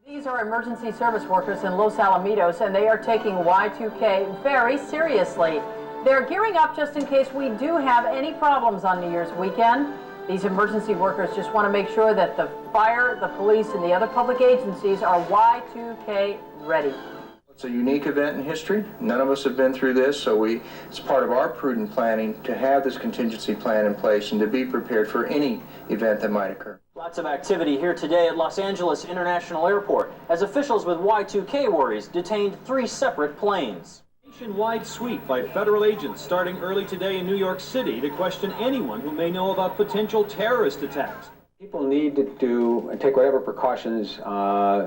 These are emergency service workers in Los Alamitos, and they are taking Y2K very seriously. They're gearing up just in case we do have any problems on New Year's weekend. These emergency workers just want to make sure that the fire, the police, and the other public agencies are Y2K ready. It's a unique event in history. None of us have been through this, so it's part of our prudent planning to have this contingency plan in place and to be prepared for any event that might occur. Lots of activity here today at Los Angeles International Airport as officials with Y2K worries detained 3 separate planes. Nationwide sweep by federal agents starting early today in New York City to question anyone who may know about potential terrorist attacks. People need to do and take whatever precautions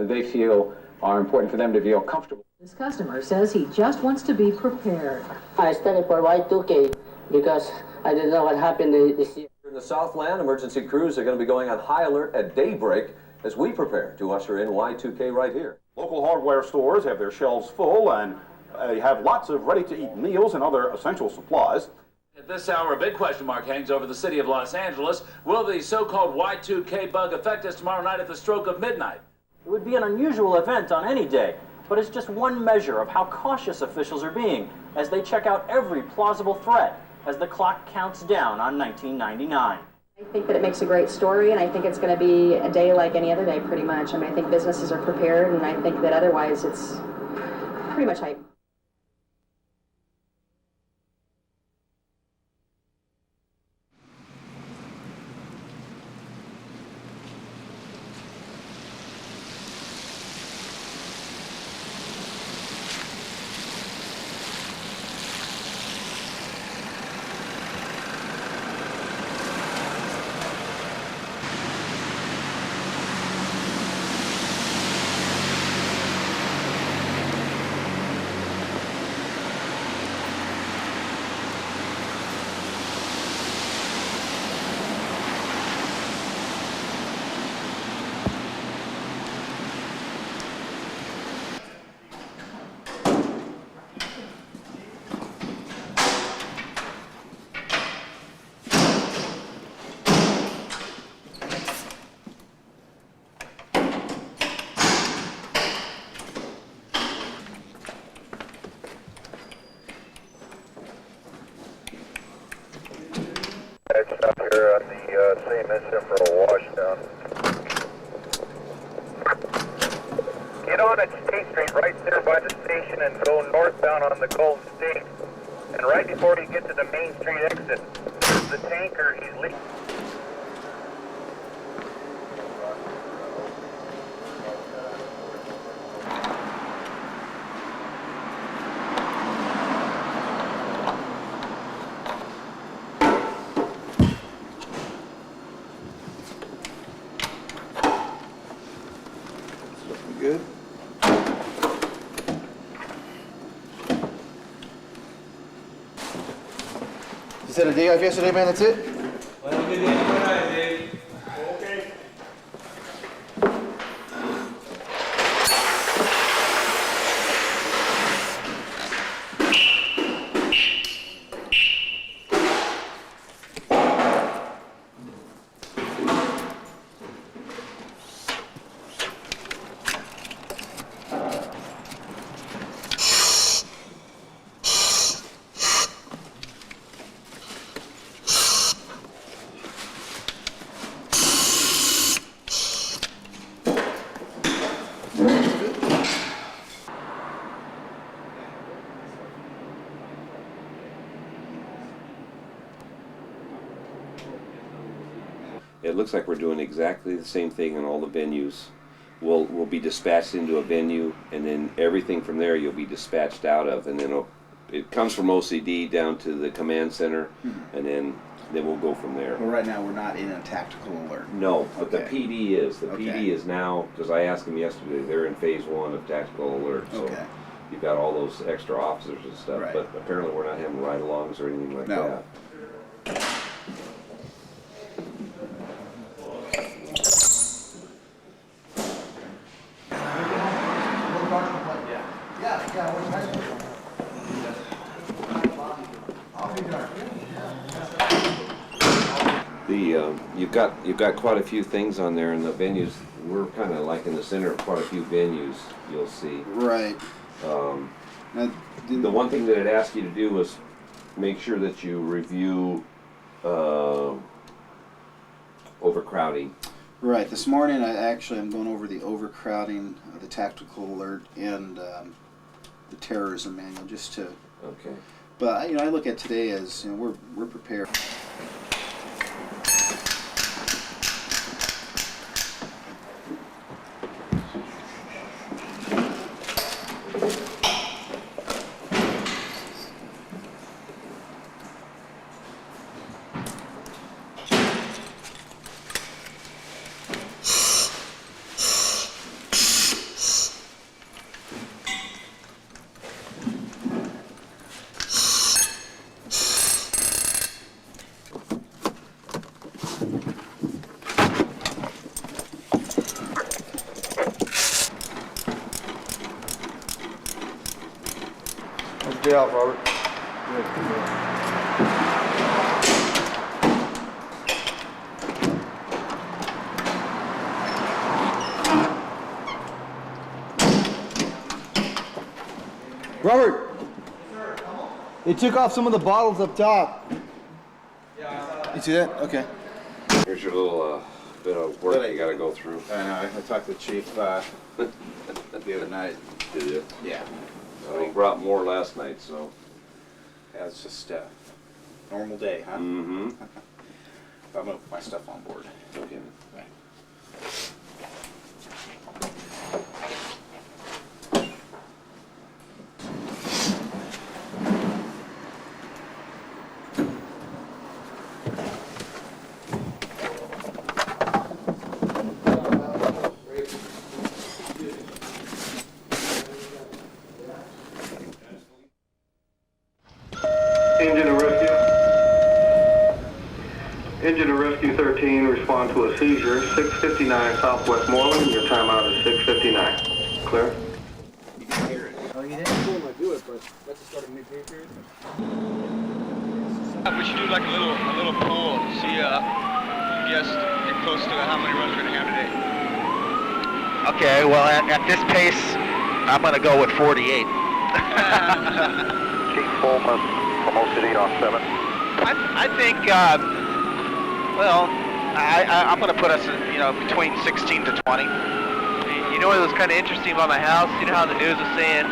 they feel are important for them to feel comfortable. This customer says he just wants to be prepared. I studied for Y2K because I didn't know what happened this year. In the Southland, emergency crews are going to be going on high alert at daybreak as we prepare to usher in Y2K right here. Local hardware stores have their shelves full and have lots of ready-to-eat meals and other essential supplies. At this hour, a big question mark hangs over the city of Los Angeles. Will the so-called Y2K bug affect us tomorrow night at the stroke of midnight? It would be an unusual event on any day, but it's just one measure of how cautious officials are being as they check out every plausible threat as the clock counts down on 1999. I think that it makes a great story, and I think it's going to be a day like any other day, pretty much. I mean, I think businesses are prepared, and I think that otherwise it's pretty much hype. Up here on the same instant for a washdown. Get on at State Street right there by the station and go northbound on the Golden State. And right before you get to the Main Street exit, there's the tanker. He's leaking. Good. Is that a day off yesterday, man? That's it? Well, good day tonight, Dave. Okay. It looks like we're doing exactly the same thing in all the venues. We'll be dispatched into a venue, and then everything from there you'll be dispatched out of, and then it comes from OCD down to the command center, and then we'll go from there. Well, right now we're not in a tactical alert. No, but Okay. the PD is. The Okay. PD is now, because I asked them yesterday, they're in phase 1 of tactical alert. So Okay. you've got all those extra officers and stuff, Right. but apparently we're not having ride-alongs or anything like that. You've you've got quite a few things on there, and the venues, we're kind of like in the center of quite a few venues, you'll see. Right. The one thing that it asked you to do was make sure that you review overcrowding. Right. This morning, I'm going over the overcrowding, the tactical alert, and the terrorism manual, just to. Okay. But I look at today as we're prepared. Day off, Robert. Robert, they took off some of the bottles up top. You see that? Okay. Here's your little bit of work you got to go through. I know. I talked to the chief the other night. Did you? Yeah. He brought more last night, so. Yeah, it's just a normal day, huh? Mm-hmm. I'm gonna put my stuff on board. Okay. Right. Engine to rescue. Engine to rescue 13, respond to a seizure, 659 Southwest Moreland. Your timeout is 6:59. Clear? You can hear it. Oh, you didn't? I do it, but let's just start a new pay period. We should do like a little pool. See, guess get close to how many runs we're gonna have today. Okay, well, at this pace, I'm going to go with 48. Chief Fulman from OCD on 7. I think, I'm going to put us, between 16 to 20. You know what was kind of interesting about my house? You know how the news was saying,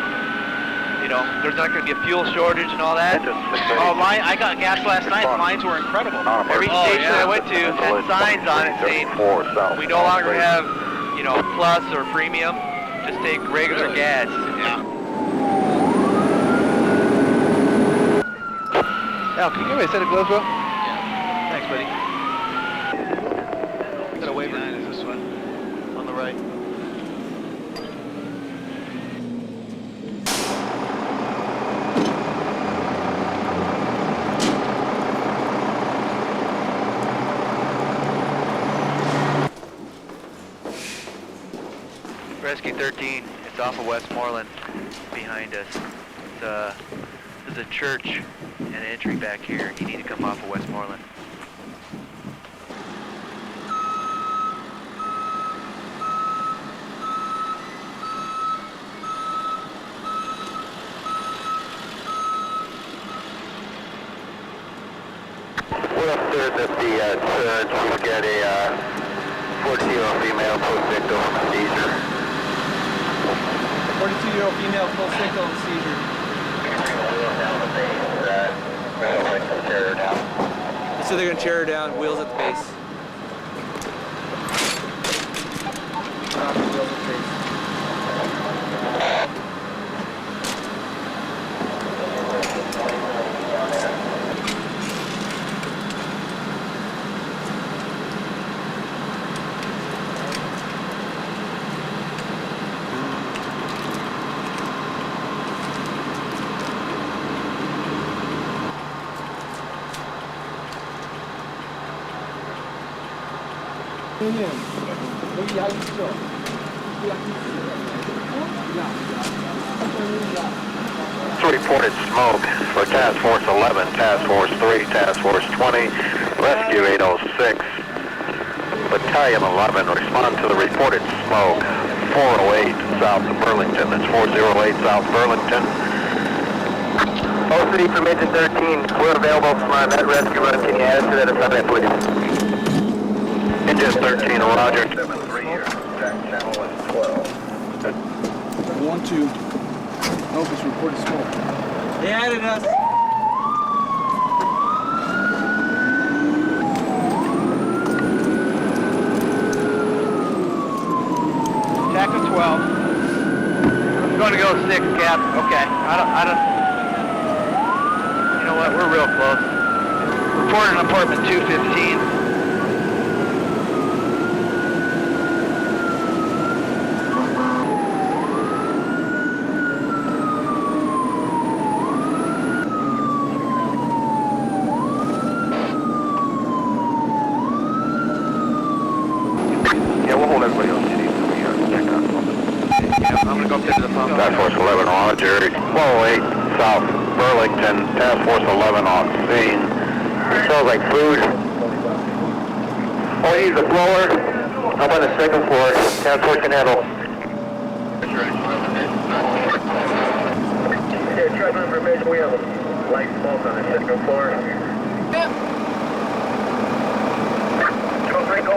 there's not going to be a fuel shortage and all that? Oh, I got gas last night. Lines were incredible. Every station I went to had signs on it saying, we no longer have, plus or premium. Just take regular gas. Yeah. Al, can you give me a set of gloves, bro? Yeah. Thanks, buddy. Got a waiver. Is this one? On the right. Rescue 13, it's off of Westmoreland behind us. There's a church and an entry back here. You need to come off of Westmoreland. We're upstairs at the church. We've got a 42-year-old female post-victim seizure. 42-year-old female post-victim seizure. So they're going to tear her down, wheels at the base. Wheels at the base. Reported smoke for Task Force 11, Task Force 3, Task Force 20, Rescue 806. Battalion 11, respond to the reported smoke. 408 south of Burlington. That's 408 south Burlington. OCD from Engine 13, we're available from our net rescue run. Can you add to that assignment, please? Engine 13, roger. 7-3 here. Jack channel is 12. 1-2. Nope, it's reported smoke. They added us. Attack of 12. I'm going to go 6, Cap. Okay. I don't. You know what? We're real close. Reporting apartment 215. Yeah, we'll hold everybody on CD so we check out. I'm going to go up there to the pump. Task Force 11, roger. 408 south Burlington. Task Force 11 on scene. It smells like food. Oh, he's the blower. Up on the second floor. Task Force can handle. Yeah, try for information. We have a light smoke on the second floor. Yep. 203, go.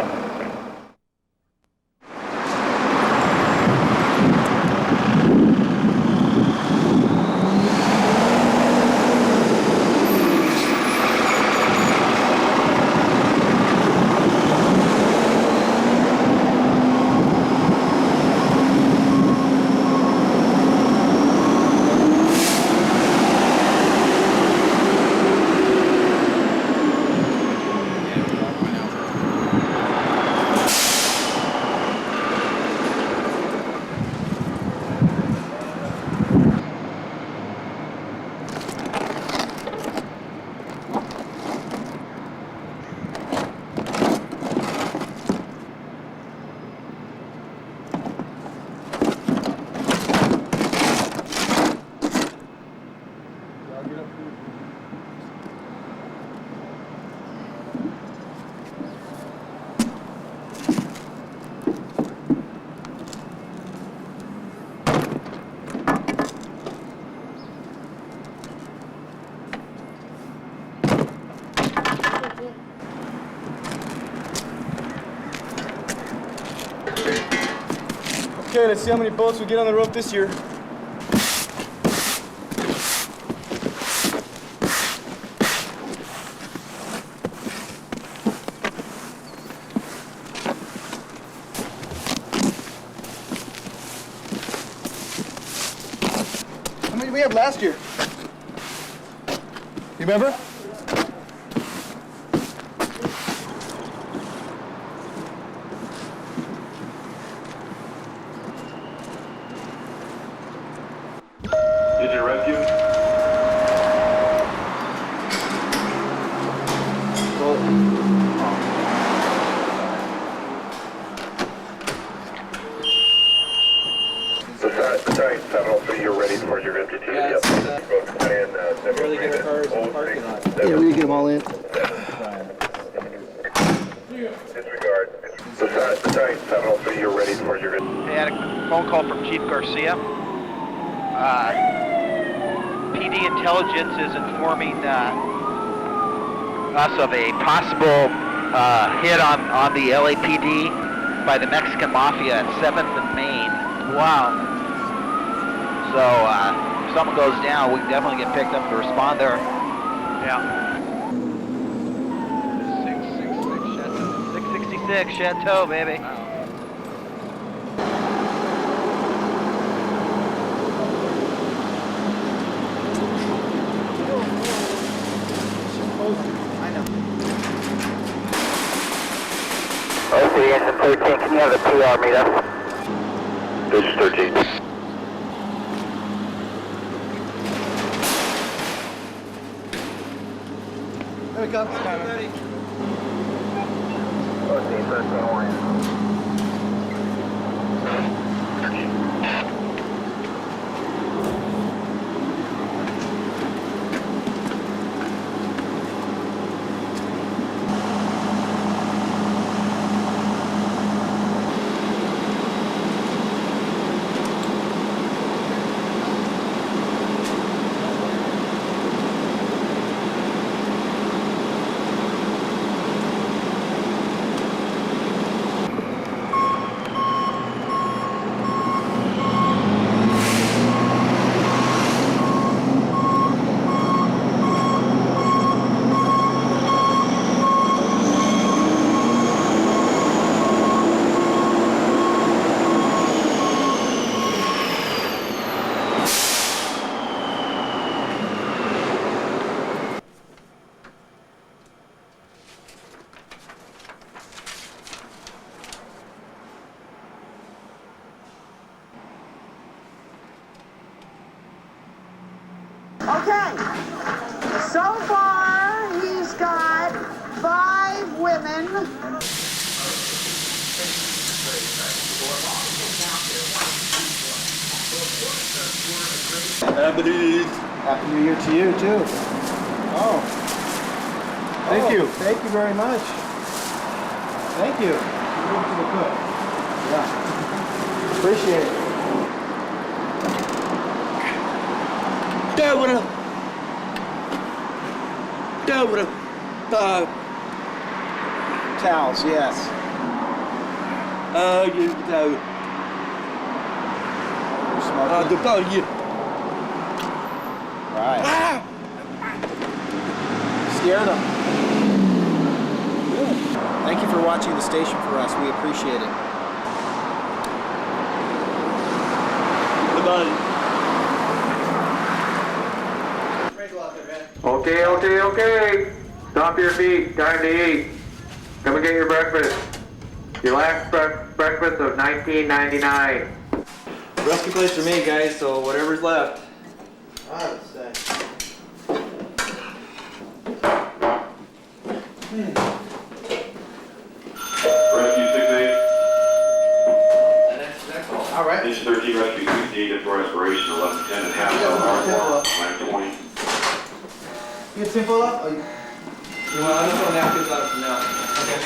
Okay, let's see how many boats we get on the rope this year. How many did we have last year? You remember? Battalion 703, you're ready for your MGT. Yeah, really get our cars in the parking lot. Yeah, we get them all in. Disregard. Battalion 703, you're ready for your... They had a phone call from Chief Garcia. PD intelligence is informing us of a possible hit on the LAPD by the Mexican Mafia at 7th and Main. Wow. So if something goes down, we can definitely get picked up to respond there. Yeah. 666 Chateau, baby. Wow. OC Engine 13, can you have the PR meet up? This is 13. There it comes. Okay. So far, he's got 5 women. Happy New Year to you, too. Oh. Thank you. Thank you very much. Thank you. Give it to the cook. Yeah. Appreciate it. Towels, yes. Right. Scare them. Good. Thank you for watching the station for us. We appreciate it. Okay. Stop your feet. Time to eat. Come and get your breakfast. Your last breakfast of 1999. Rescue place for me, guys, so whatever's left. Rescue 6-8. All right. Engine 13, rescue 68 for respiration, 1110 and half hour, 920. You get simple up? Or you want, I'll just throw napkins out for now. Okay.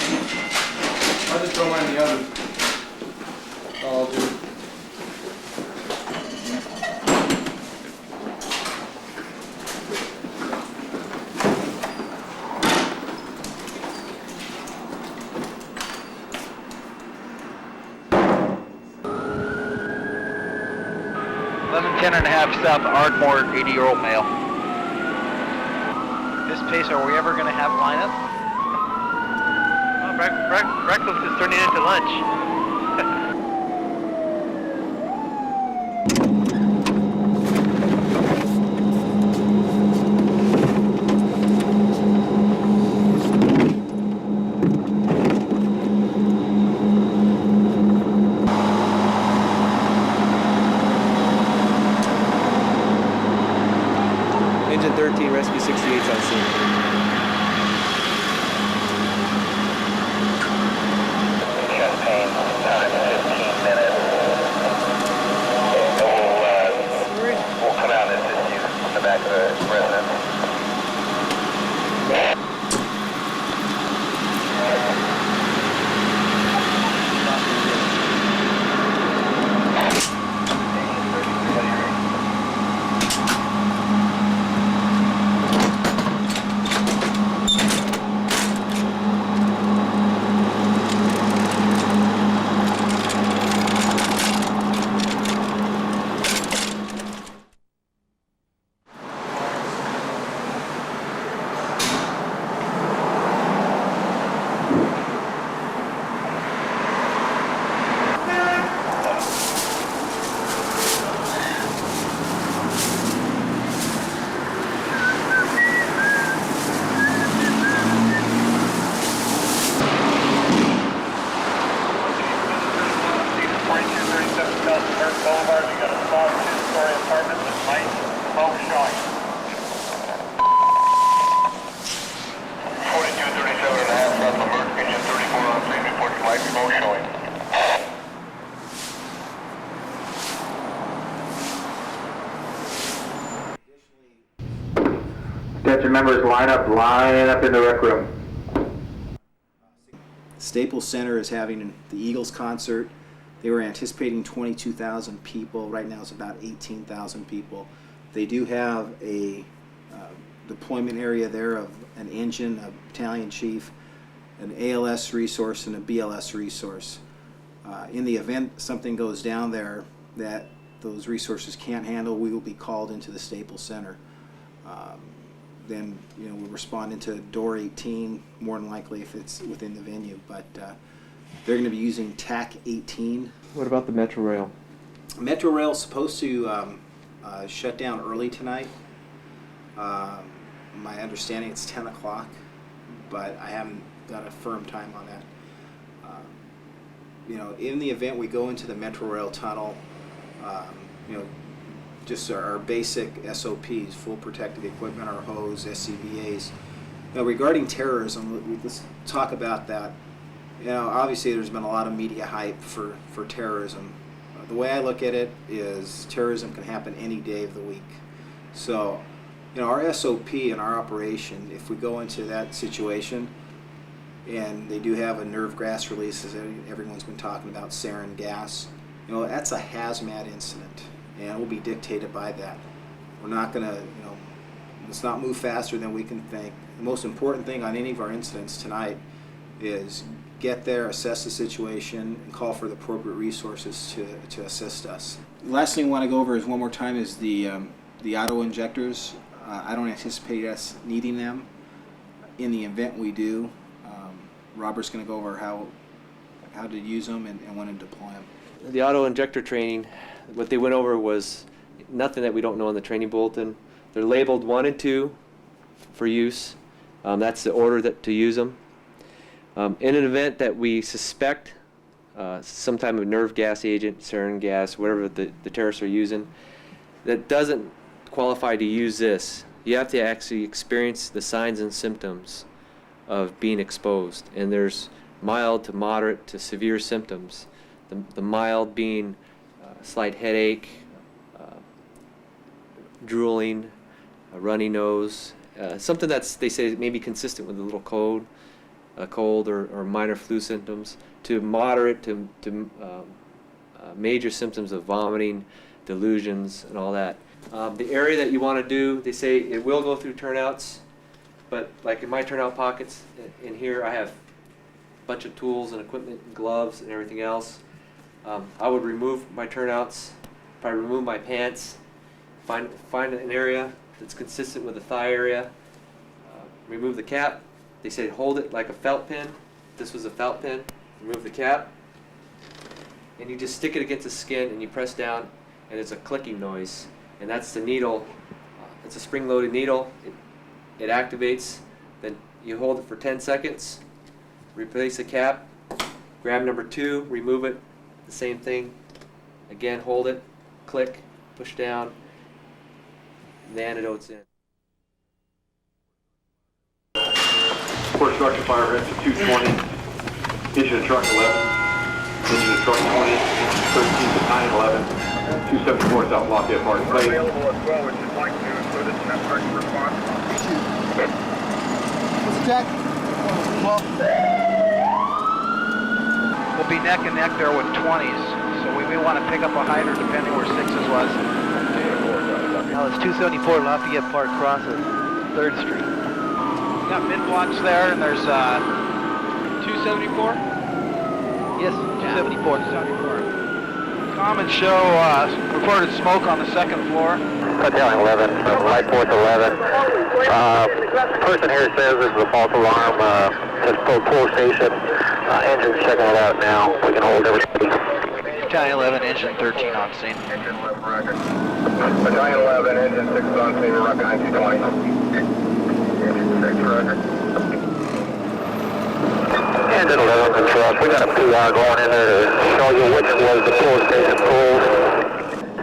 I'll just throw mine in the oven. I'll do. South Ardmore, 80-year-old male. This pace, are we ever going to have lineup? Well, breakfast is turning into lunch. Engine 13, rescue 68 on scene. Champagne, time 15 minutes. We'll come out and assist you in the back of the residence. Boulevard, we got a small 2-story apartment with lights, smoke showing. 4237 and a half south of Merck, engine 34 on scene, reporting light smoke showing. Attention members, line up in the rec room. Staples Center is having the Eagles concert. They were anticipating 22,000 people. Right now it's about 18,000 people. They do have a deployment area there of an engine, a battalion chief, an ALS resource, and a BLS resource. In the event something goes down there that those resources can't handle, we will be called into the Staples Center. Then we'll respond into door 18, more than likely if it's within the venue. But they're going to be using TAC 18. What about the Metro Rail? Metro Rail is supposed to shut down early tonight. My understanding it's 10 o'clock, but I haven't got a firm time on that. In the event we go into the Metro Rail tunnel, just our basic SOPs, full protective equipment, our hose, SCBAs. Regarding terrorism, let's talk about that. Obviously there's been a lot of media hype for terrorism. The way I look at it is terrorism can happen any day of the week. So, our SOP and our operation, if we go into that situation, and they do have a nerve gas release, as everyone's been talking about, sarin gas, that's a hazmat incident, and it will be dictated by that. We're not going to, let's not move faster than we can think. The most important thing on any of our incidents tonight is get there, assess the situation, and call for the appropriate resources to assist us. The last thing I want to go over is one more time is the auto injectors. I don't anticipate us needing them. In the event we do, Robert's going to go over how to use them and when to deploy them. The auto injector training, what they went over was nothing that we don't know in the training bulletin. They're labeled 1 and 2 for use. That's the order to use them. In an event that we suspect some type of nerve gas agent, sarin gas, whatever the terrorists are using, that doesn't qualify to use this, you have to actually experience the signs and symptoms of being exposed. And there's mild to moderate to severe symptoms. The mild being slight headache, drooling, a runny nose, something that's, they say, maybe consistent with a little cold or minor flu symptoms, to moderate to major symptoms of vomiting, delusions, and all that. The area that you want to do, they say it will go through turnouts, but like in my turnout pockets in here, I have a bunch of tools and equipment and gloves and everything else. I would remove my turnouts, probably remove my pants, find an area that's consistent with the thigh area, remove the cap. They say hold it like a felt pen. This was a felt pen. Remove the cap, and you just stick it against the skin and you press down, and there's a clicking noise, and that's the needle. It's a spring-loaded needle. It activates. Then you hold it for 10 seconds, replace the cap, grab number 2, remove it, the same thing. Again, hold it, click, push down, and the antidote's in. Core structure fire rate 220, engine and truck 11, engine and truck 20, 13 to 9, 11, 274 South Lafayette Park Place. Available as well, which is like to include it in that first response. What's the jack? Well, We'll be neck and neck there with 20s, so we may want to pick up a hider depending where 6s was. Now it's 274 Lafayette Park crosses 3rd Street. Got mid blocks there, and there's 274? Yes, 274. 274. Common show reported smoke on the 2nd floor. Battalion 11, Light Force 11. Person here says this is a false alarm. Says pull station. Engine's checking it out now. We can hold everything. Battalion 11, engine 13 on scene. Engine 11, record. Battalion 11, engine 6 on scene, record 1920. Engine 6, record. Engine 11 control. We got a PR going in there to show you which was the pull station pulled.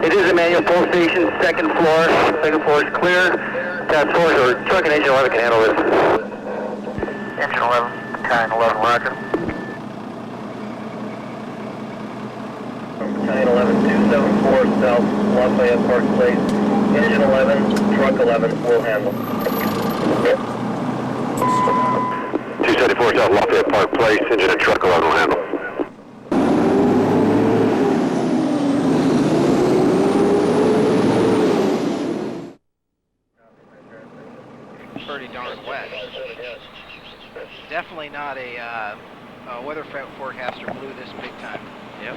It is a manual pull station, 2nd floor. 2nd floor is clear. Task force or truck and engine 11 can handle this. Engine 11, Battalion 11, record. Battalion 11, 274 South Lafayette Park Place. Engine 11, truck 11 will handle. 274 South Lafayette Park Place, engine and truck 11 will handle. Pretty darn wet. Definitely not a weather forecaster blew this big time. Yep.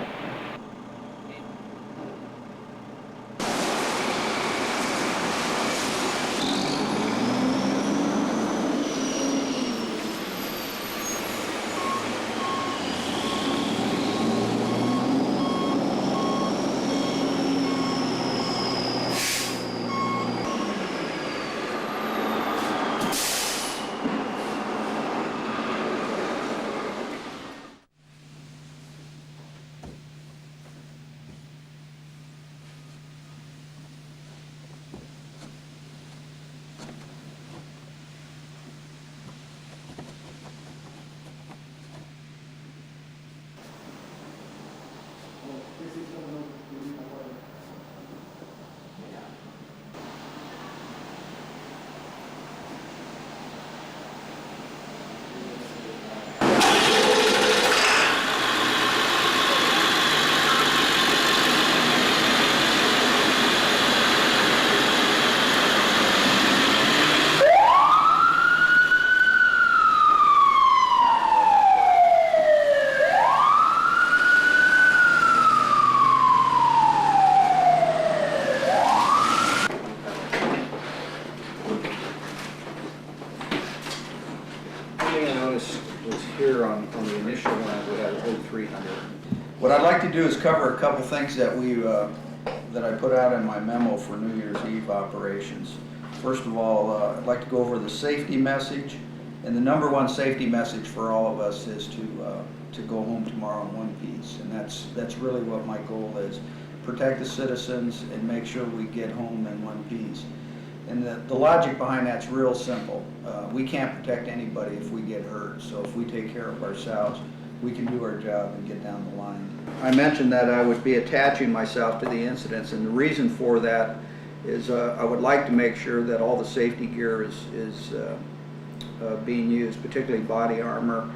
to do is cover a couple things that that I put out in my memo for New Year's Eve operations. First of all, I'd like to go over the safety message, and the number one safety message for all of us is to go home tomorrow in one piece, and that's really what my goal is: protect the citizens and make sure we get home in one piece. And the logic behind that's real simple. We can't protect anybody if we get hurt, so if we take care of ourselves, we can do our job and get down the line. I mentioned that I would be attaching myself to the incidents, and the reason for that is I would like to make sure that all the safety gear is being used, particularly body armor.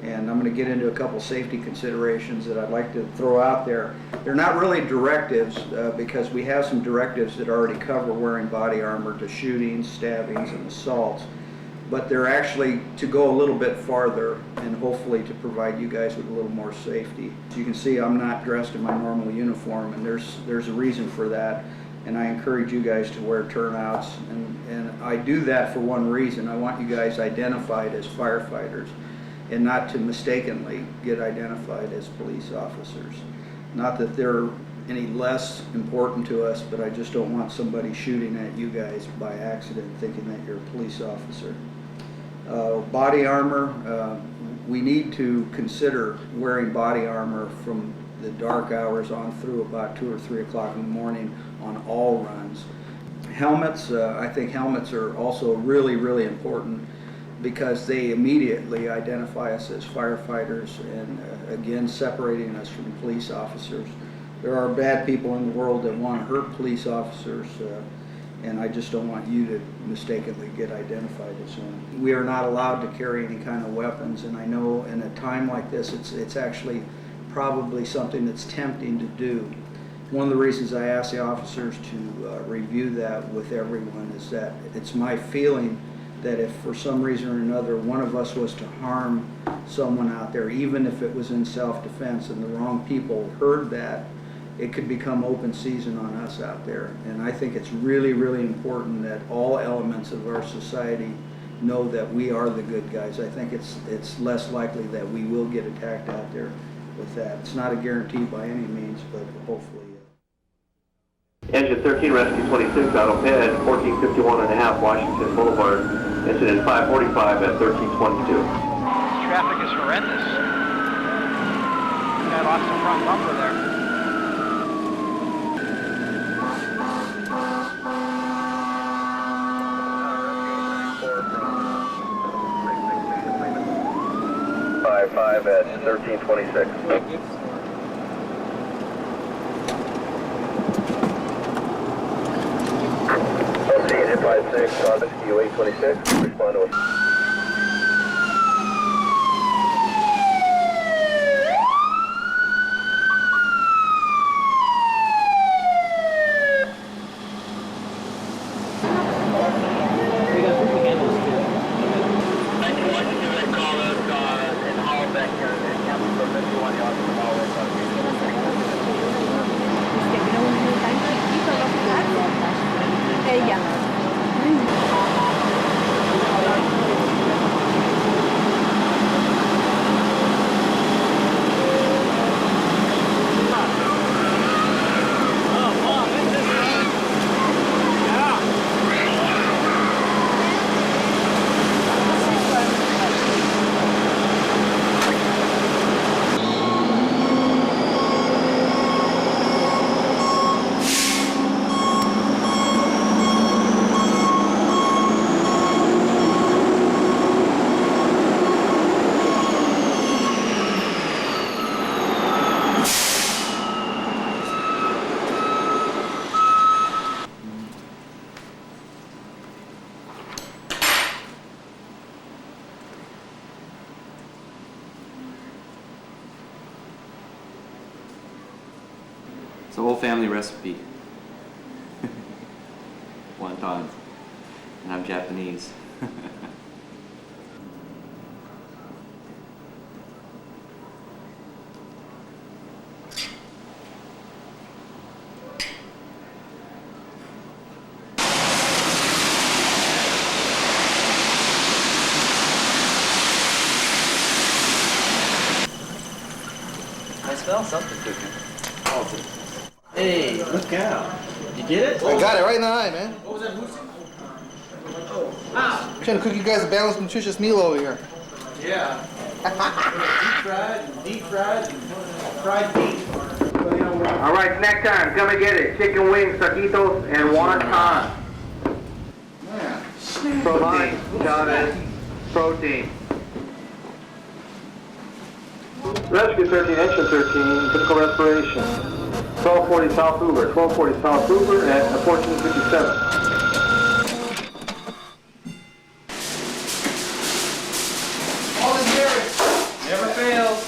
And I'm going to get into a couple safety considerations that I'd like to throw out there. They're not really directives because we have some directives that already cover wearing body armor to shootings, stabbings, and assaults. But they're actually to go a little bit farther and hopefully to provide you guys with a little more safety. As you can see, I'm not dressed in my normal uniform, and there's a reason for that. And I encourage you guys to wear turnouts. And I do that for one reason. I want you guys identified as firefighters, and not to mistakenly get identified as police officers. Not that they're any less important to us, but I just don't want somebody shooting at you guys by accident thinking that you're a police officer. Body armor, we need to consider wearing body armor from the dark hours on through about 2 or 3 o'clock in the morning on all runs. Helmets, I think helmets are also really, really important, because they immediately identify us as firefighters and again separating us from police officers. There are bad people in the world that want to hurt police officers, and I just don't want you to mistakenly get identified as one. We are not allowed to carry any kind of weapons, and I know in a time like this it's actually probably something that's tempting to do. One of the reasons I ask the officers to review that with everyone is that it's my feeling that if for some reason or another one of us was to harm someone out there, even if it was in self-defense and the wrong people heard that, it could become open season on us out there. And I think it's really, really important that all elements of our society know that we are the good guys. I think it's less likely that we will get attacked out there with that. It's not a guarantee by any means, but hopefully. Engine 13, Rescue 26, auto ped, 1451.5 Washington Boulevard. Incident 545 at 1322. Traffic is horrendous. Guy lost the front bumper there. Five at 1326. Engine 56, rescue 826, respond to us. It's a whole family recipe. Wontons. And I'm Japanese. I smell something cooking. Hey, look out. You get it? I got it right in the eye, man. What was that, Lucy? I'm trying to cook you guys a balanced, nutritious meal over here. Yeah. Deep fried, and fried beef. All right, snack time. Come and get it. Chicken wings, taquitos, and wonton. Protein, Chavez. Protein. Rescue 13, Engine 13, critical respiration. 1240 South Hoover, 1240 South Hoover at 1457. All in here. Never fails.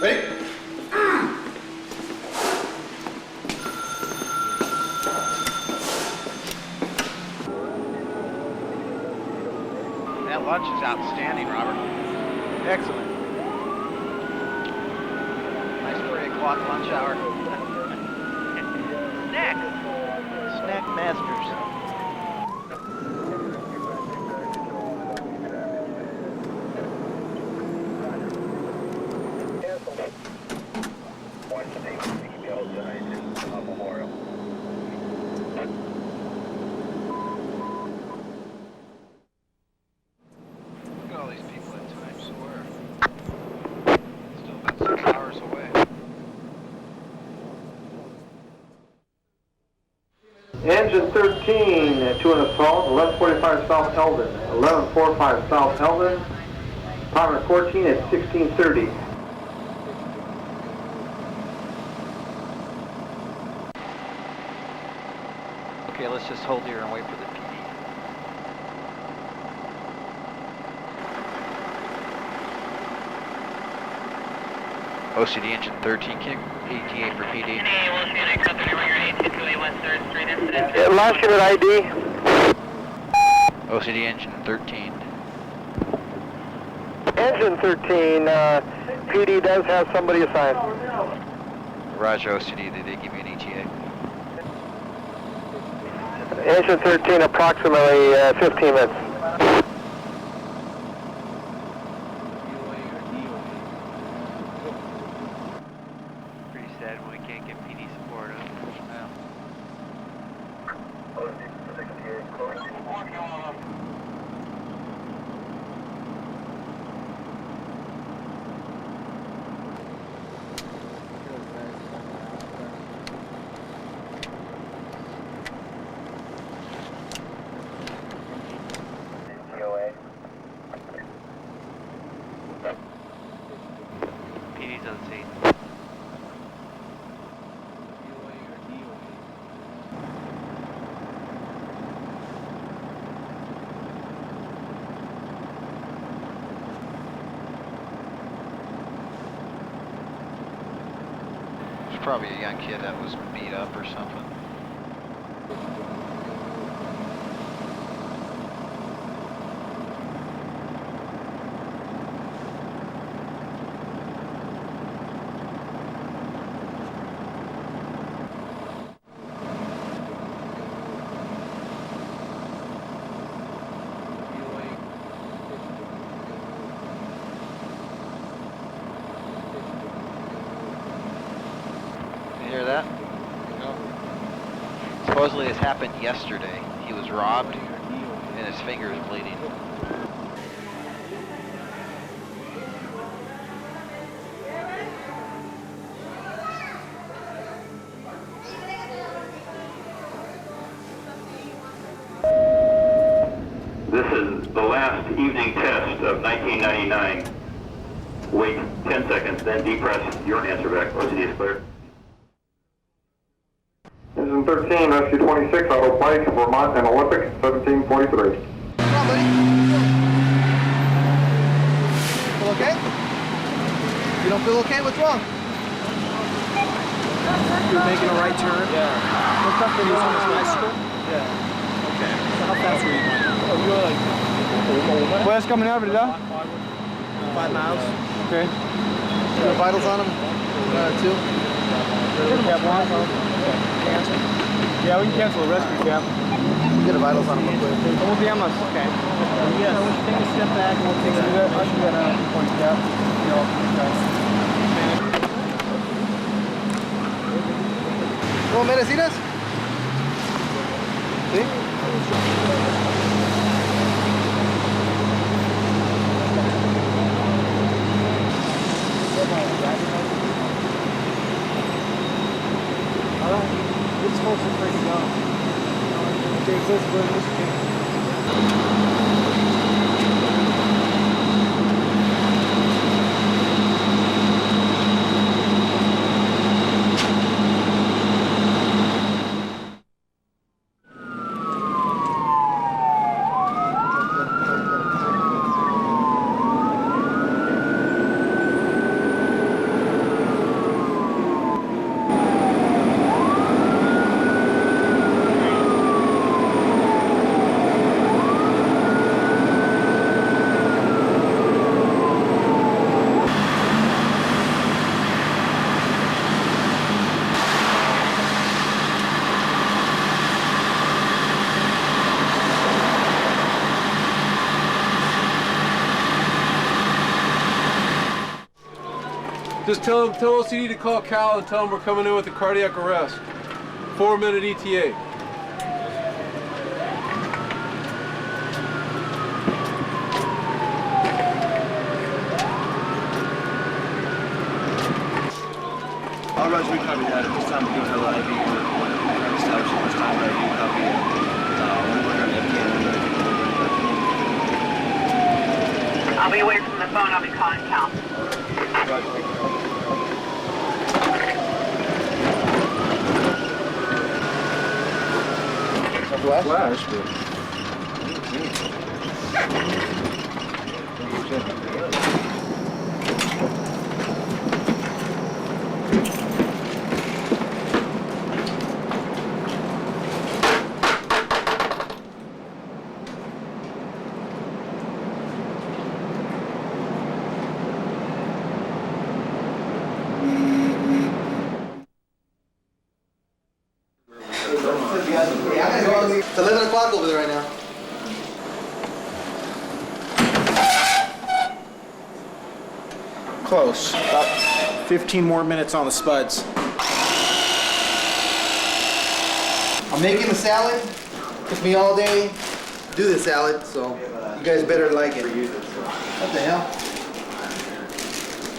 Ready? That lunch is outstanding, Robert. Excellent. Nice 3 o'clock lunch hour. Snack. Snack masters. Look at all these people at Times Square. Still about 6 hours away. Engine 13, 2 in assault, 1145 South Eldon, 1145 South Eldon, Power 14 at 1630. Okay, let's just hold here and wait for the PD. OCD Engine 13, can you ETA for PD? Last unit ID. OCD Engine 13. Engine 13, PD does have somebody assigned. Roger, OCD, did they give you an ETA? Engine 13, approximately 15 minutes. Pretty sad when we can't get PD support. PD's on scene. There's probably a young kid that was beat up or something. You hear that? No. Supposedly this happened yesterday. He was robbed and his finger is bleeding. This is the last evening test of 1999. Wait 10 seconds, then depress your answer back. OCD is clear. Engine 13, Rescue 26, Auto Pike, Vermont and Olympic, 1743. Come on, buddy. Feel okay? You don't feel okay? What's wrong? You're making a right turn? Yeah. What company is on this bicycle? Yeah. Okay. So how fast were you going? Where's coming over to that? 5 miles. Okay. You got vitals on him? 2? Cap 1? Cancel? Yeah, we can cancel the rescue cap. Get the vitals on him real quick. We'll be almost. Okay. Yes. So we'll take a step back and we'll take a point cap. ¿Todo merecidas? ¿Sí? It's supposed to break it down. Okay, so let's burn this thing. Just tell OCD to call Cal and tell him we're coming in with a cardiac arrest. 4-minute ETA. All Roger, we copy that. At this time, we do have an IV for establishing this time that you copy one worker on FK and one worker on I'll be away from the phone. I'll be calling Cal. Flash, It's 11 o'clock over there right now. Close. About 15 more minutes on the spuds. I'm making a salad. Took me all day to do this salad, so you guys better like it. What the hell?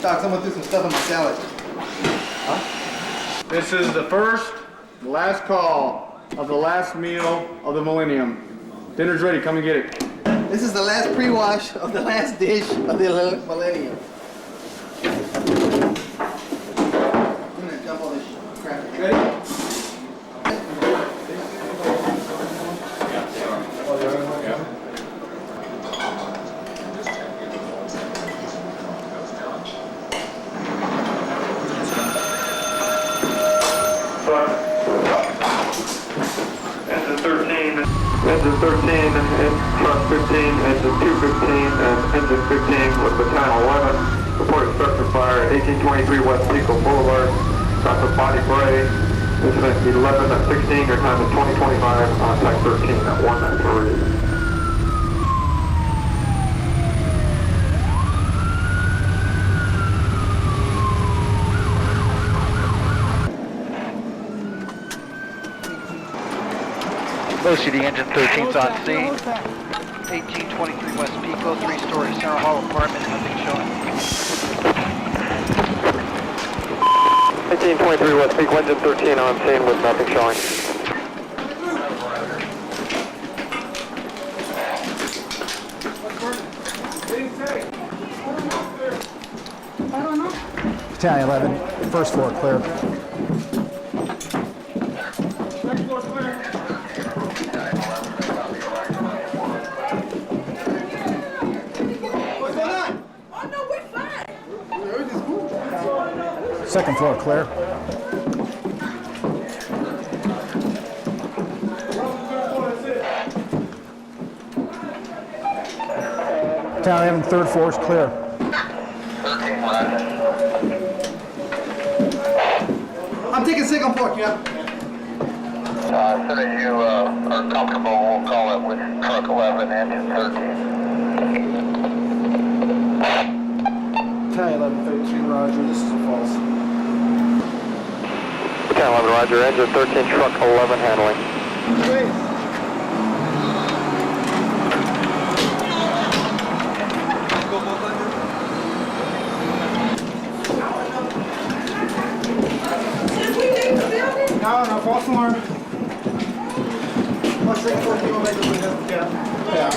Doc, someone threw some stuff in my salad. Huh? This is the first, last call of the last meal of the millennium. Dinner's ready, come and get it. This is the last pre-wash of the last dish of the millennium. I'm gonna dump all this crap. Ready? Engine 13 and truck 15, engine 215 and engine 15 with battalion 11. Reported structure fire at 1823 West Pico Boulevard. Stop with body bray. Incident 11 at 16. Your time is 2025. Contact 13 at 1 at 3. OCD Engine 13's on scene. 1823 West Pico, 3-story Center Hall apartment, nothing showing. 1823 West Pico, engine 13 on scene with nothing showing. Battalion 11, first floor clear. Second floor clear. Battalion 3rd floor is clear. I'm taking second floor, yeah. As soon as you are comfortable, we'll call it with truck 11, engine 13. Battalion 11, 13, roger, this is a false. 1011, roger. Engine 13, truck 11 handling. No, false alarm. What's the 14 will make it with the yeah.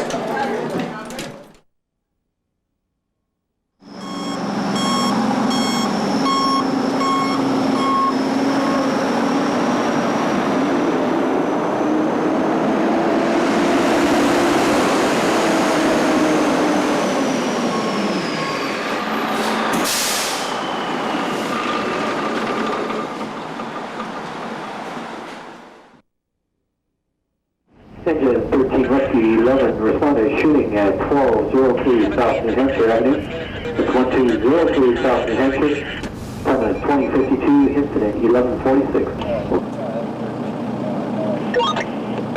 Engine 13 Rescue 11 responded shooting at 1203 South New Hampshire Avenue. It's 1203 South New Hampshire. Time is 2052, incident 1146.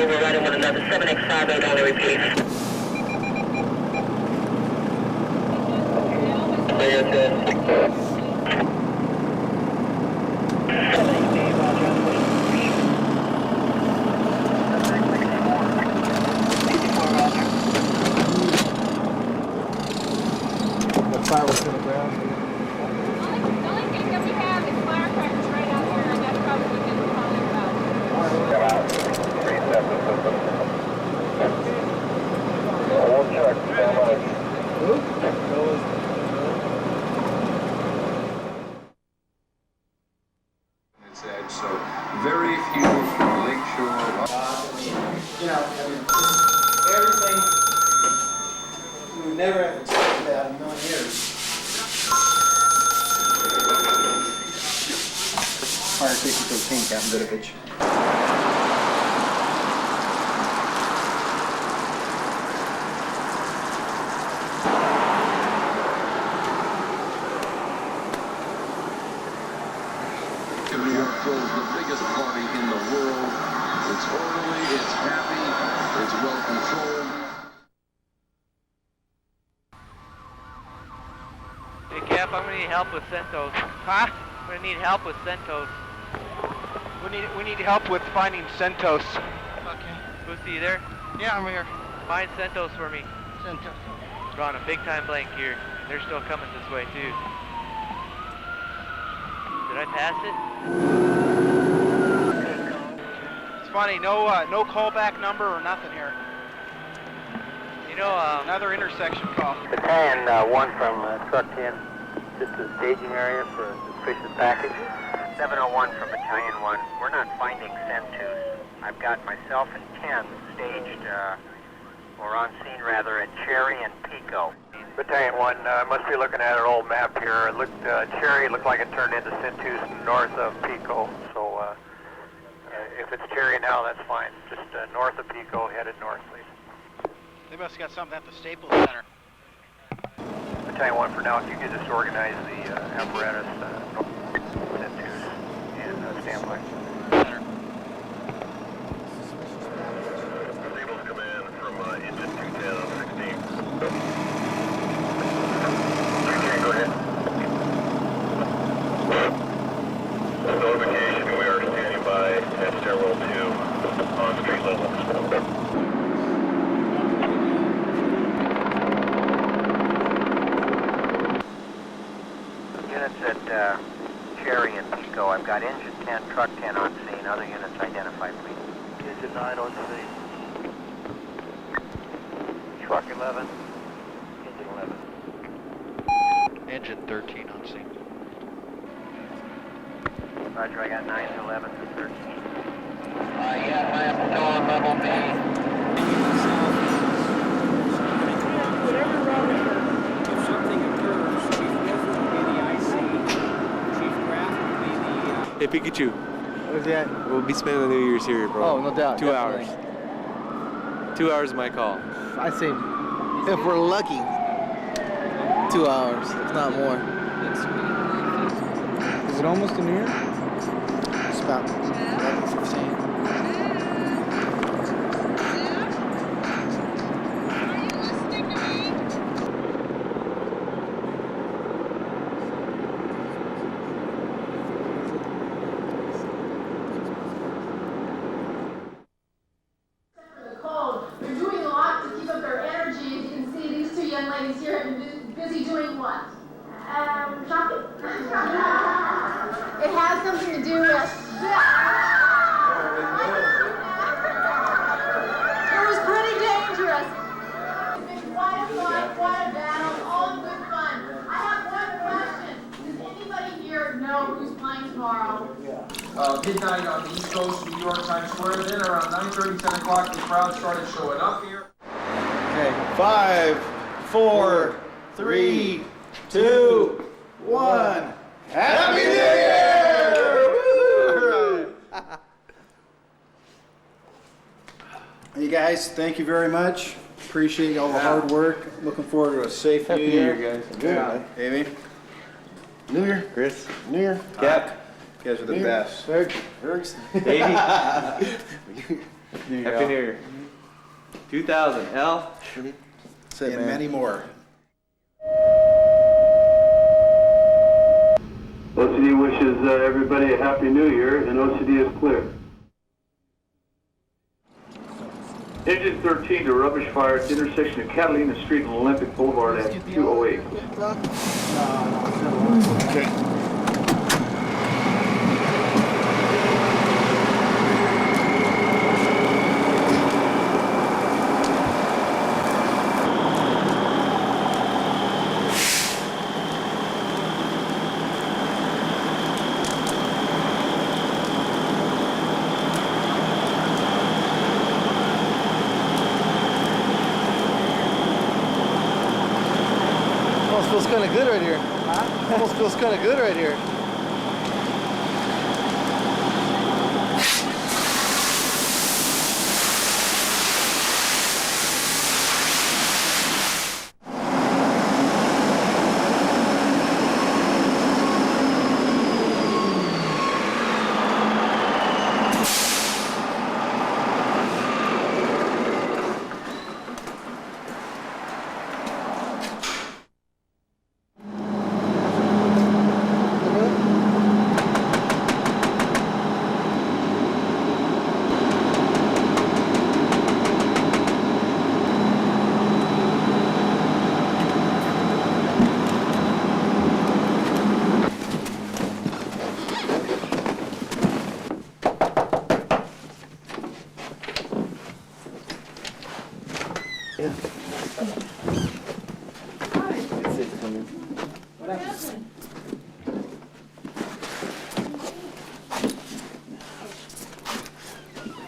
Overriding with another 7X58, only repeat. Fireworks in the ground. The only thing that we have is firecrackers right out here, and that's probably what they're talking about. We'll check. Stand by. Its edge, so very few lakeshore. You know, I mean, everything, we would never have expected that in a million years. Fire safety 13, Captain Vidovich. Throws the biggest party in the world. It's orderly, it's happy, it's well controlled. Hey Cap, I'm gonna need help with CENTOS. Huh? I'm gonna need help with CENTOS. We need help with finding CENTOS. Okay. Boosty, you there? Yeah, I'm here. Find CENTOS for me. CENTOS. We're on a big time blank here. They're still coming this way too. Did I pass it? It's funny, no callback number or nothing here. You know, another intersection call. Battalion 1 from truck 10. Just a staging area for a suspicious package. 701 from Battalion 1. We're not finding CENTOS. I've got myself and 10 staged, or on scene rather, at Cherry and Pico. Battalion 1, must be looking at an old map here. It looked, Cherry looked like it turned into CENTOS north of Pico. So if it's Cherry now, that's fine. Just north of Pico, headed north, please. They must have got something at the Staples Center. Battalion 1 for now, if you could just organize the apparatus, CENTOS, and stand by. Staples command from engine 210 on 16. 2K, go ahead. Notification, we are standing by at stairwell 2 on street level. Units at Cherry and Pico. I've got engine 10, truck 10 on scene. Other units identified, please. Engine 9 on scene. Truck 11. Engine 11. Engine 13 on scene. Roger, I got 9 to 11 to 13. Yeah, I am still on level B. Whatever route, if something occurs, Chief Wilson will be the IC, Chief Kraft will be the... Hey Pikachu. What is that? We'll be spending the New Year's here, bro. Oh, no doubt. 2 hours. 2 hours is my call. I say, if we're lucky, 2 hours, if not more. Is it almost a New Year? It's about 11:15. It has something to do with... It was pretty dangerous. It's been quite a fun, quite a battle, all good fun. I have one question. Does anybody here know who's playing tomorrow? Midnight on the East Coast, New York, Times Square. Then around 9:30, 10 o'clock, the crowd started showing up here. Okay, 5, 4, 3, 2, 1. Happy New Year! Woo! Hey guys, thank you very much. Appreciate all the hard work. Looking forward to a safe New Year, guys. Yeah. Amy? New Year. Chris? New Year. Cap? You guys are the New Year. best. Eric's. Davey. Happy New Year. New Year. 2000. L. And many more. OCD wishes everybody a happy new year, and OCD is clear. Engine 13 to rubbish fire at the intersection of Catalina Street and Olympic Boulevard at 2:08. Okay. Almost feels kind of good right here. Huh? Almost feels kind of good right here.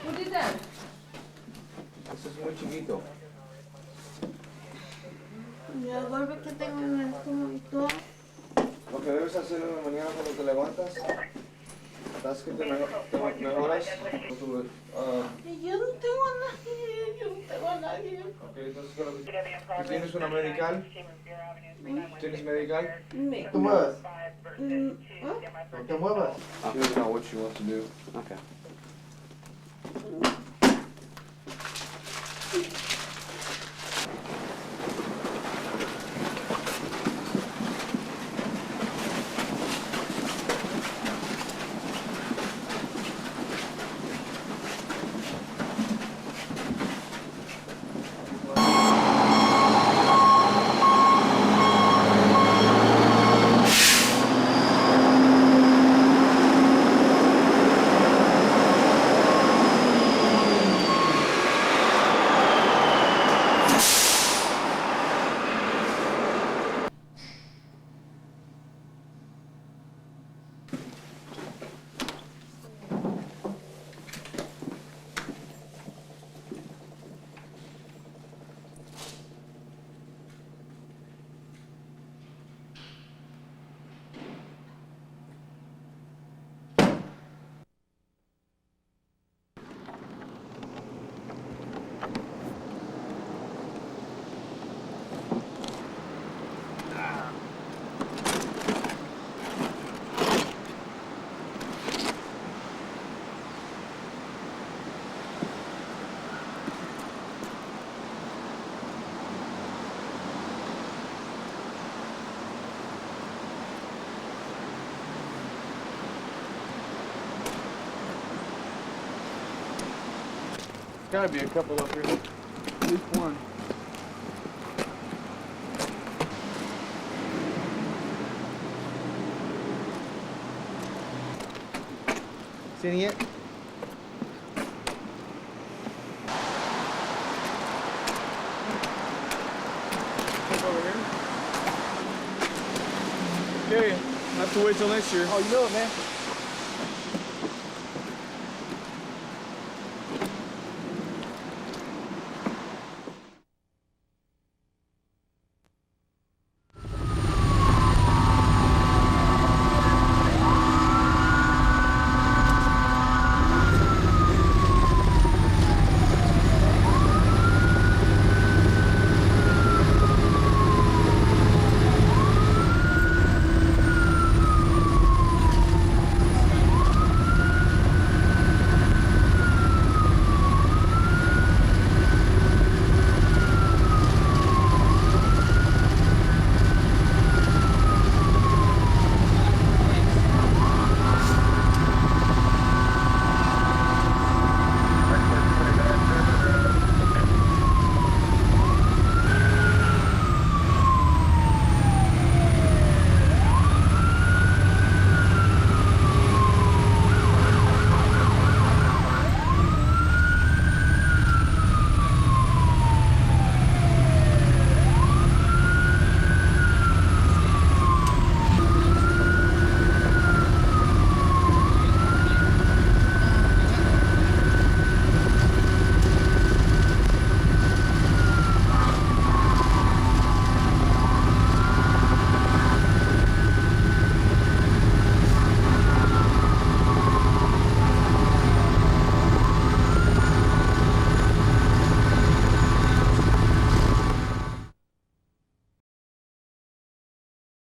Who did that? Eso es muy chiquito. Ya vuelve que tengo en el estómago. Lo que debes hacer en la mañana cuando te levantas, ¿sabes que te mejoras? Yo no tengo a nadie, yo no tengo a nadie. Ok, entonces ¿tú tienes una medical? ¿Tienes medical? No. ¿Te muevas? ¿Ah? No te muevas. She doesn't know what she wants to do. Okay. There's gotta be a couple up here. At least one. Seen it yet? Over here. Okay, I have to wait till next year. Oh, you know it, man.